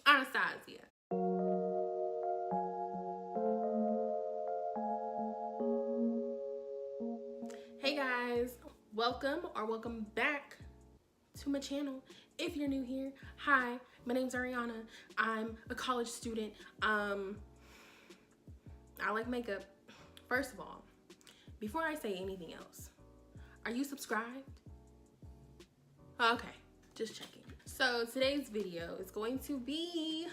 Anastasia. Hey guys, welcome back to my channel. If you're new here, hi, my name's Ariana. I'm a college student. I like makeup. First of all, before I say anything else, are you subscribed? Okay, just checking. So today's video is going to be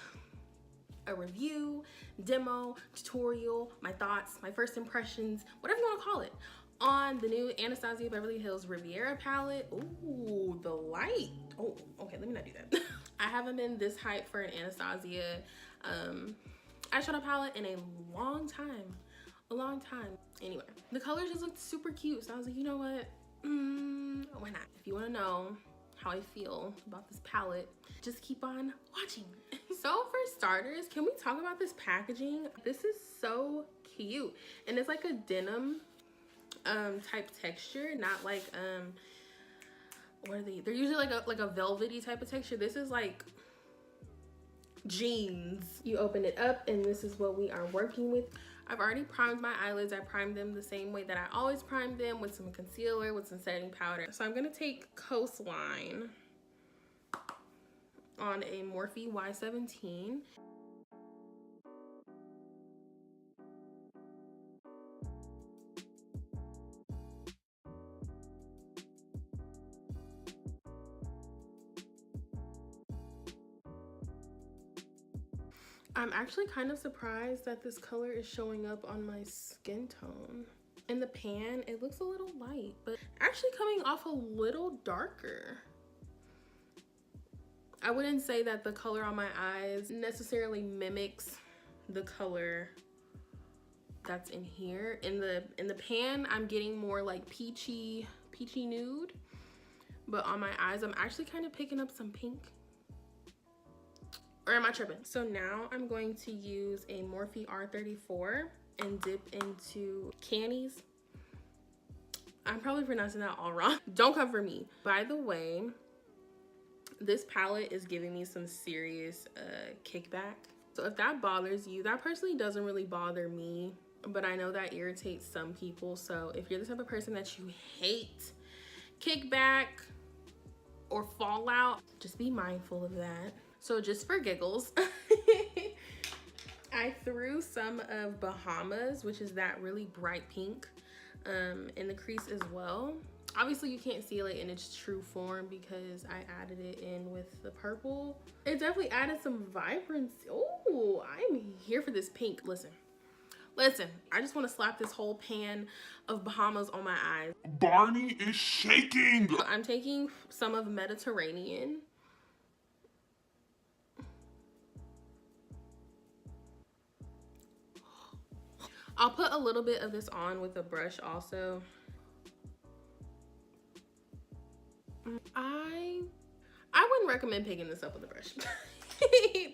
a review, demo, tutorial, my thoughts, my first impressions, whatever you want to call it, on the new Anastasia Beverly Hills Riviera palette. Ooh, the light. Oh, okay, let me not do that. I haven't been this hyped for an Anastasia eyeshadow palette in a long time. Anyway, the colors just looked super cute, so I was like, you know what? Why not? If you want to know how I feel about this palette, just keep on watching. So for starters, can we talk about this packaging? This is so cute, and it's like a denim type texture, not like what are they? They're usually like a velvety type of texture. This is like jeans. You open it up and this is what we are working with. I've already primed my eyelids. I primed them the same way that I always prime them, with some concealer, with some setting powder. So I'm gonna take Coastline on a Morphe Y17. I'm actually kind of surprised that this color is showing up on my skin tone. In the pan, it looks a little light, but actually coming off a little darker. I wouldn't say that the color on my eyes necessarily mimics the color that's in here. In the pan, I'm getting more like peachy nude, but on my eyes, I'm actually kind of picking up some pink. Or am I tripping? So now I'm going to use a Morphe R34 and dip into Cannies. I'm probably pronouncing that all wrong. Don't come for me. By the way, this palette is giving me some serious kickback. So if that bothers you, that personally doesn't really bother me, but I know that irritates some people. So if you're the type of person that you hate kickback or fallout, just be mindful of that. So just for giggles, I threw some of Bahamas, which is that really bright pink, in the crease as well. Obviously you can't see it in its true form because I added it in with the purple. It definitely added some vibrancy. Oh, I'm here for this pink. Listen, I just want to slap this whole pan of Bahamas on my eyes. Barney is shaking. I'm taking some of Mediterranean. I'll put a little bit of this on with a brush also. I wouldn't recommend picking this up with a brush.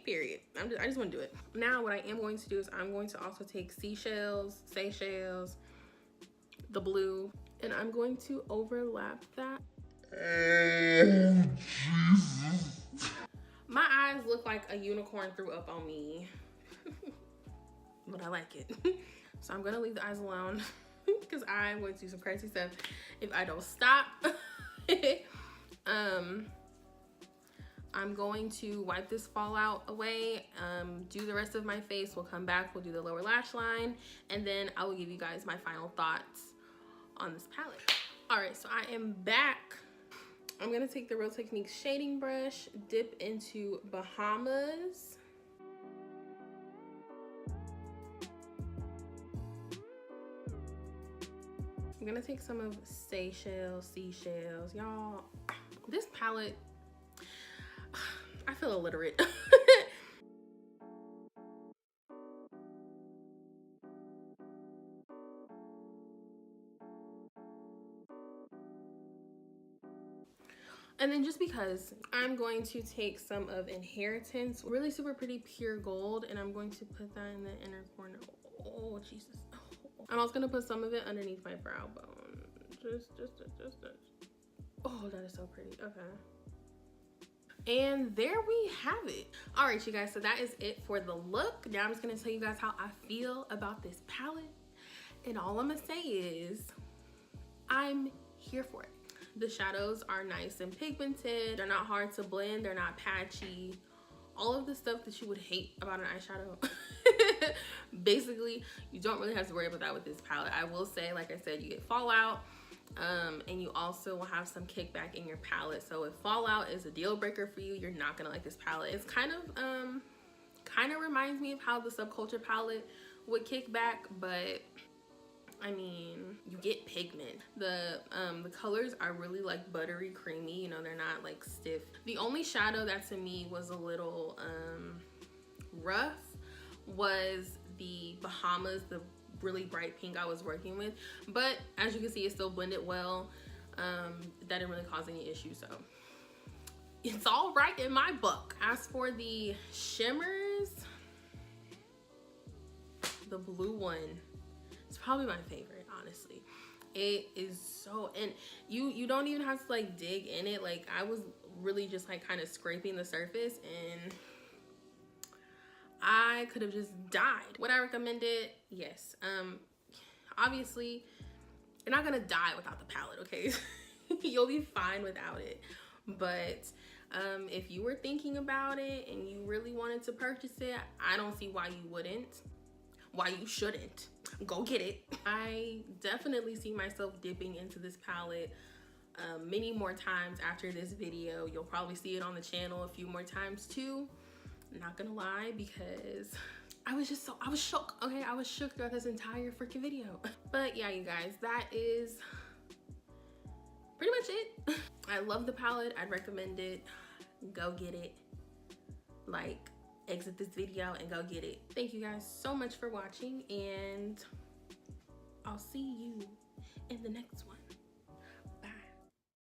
Period. I just want to do it. Now what I am going to do is I'm going to also take Seychelles, the blue, and I'm going to overlap that. Oh, Jesus. My eyes look like a unicorn threw up on me. But I like it. So I'm gonna leave the eyes alone because I'm going to do some crazy stuff if I don't stop. I'm going to wipe this fallout away, do the rest of my face. We'll come back, we'll do the lower lash line, and then I will give you guys my final thoughts on this palette. All right, so I am back. I'm gonna take the Real Techniques shading brush, dip into Bahamas. I'm gonna take some of Seychelles. Y'all, this palette, I feel illiterate. And then just because, I'm going to take some of Inheritance, really super pretty pure gold, and I'm going to put that in the inner corner. Oh, Jesus. I'm also gonna put some of it underneath my brow bone. Just. Oh, that is so pretty. Okay. And there we have it. All right, you guys, so that is it for the look. Now I'm just gonna tell you guys how I feel about this palette. And all I'm gonna say is, I'm here for it. The shadows are nice and pigmented. They're not hard to blend. They're not patchy. All of the stuff that you would hate about an eyeshadow. Basically, you don't really have to worry about that with this palette. I will say, like I said, you get fallout. And you also will have some kickback in your palette. So if fallout is a deal breaker for you, you're not gonna like this palette. It's kind of reminds me of how the Subculture palette would kick back, but I mean, you get pigment. The colors are really like buttery creamy, you know, they're not like stiff. The only shadow that to me was a little rough was the Bahamas, the really bright pink I was working with, but as you can see, it still blended well. That didn't really cause any issues, so it's all right in my book. As for the shimmers, the blue one is probably my favorite, honestly. It is so, and you don't even have to like dig in it. Like I was really just like kind of scraping the surface and I could have just died. Would I recommend it? Yes. Obviously, you're not gonna die without the palette, okay? You'll be fine without it. But if you were thinking about it and you really wanted to purchase it, I don't see why you wouldn't, why you shouldn't. Go get it. I definitely see myself dipping into this palette many more times after this video. You'll probably see it on the channel a few more times too. Not gonna lie, because I was shook, okay? I was shook throughout this entire freaking video. But yeah, you guys, that is pretty much it. I love the palette. I'd recommend it. Go get it. Like, exit this video and go get it. Thank you guys so much for watching, and I'll see you in the next one.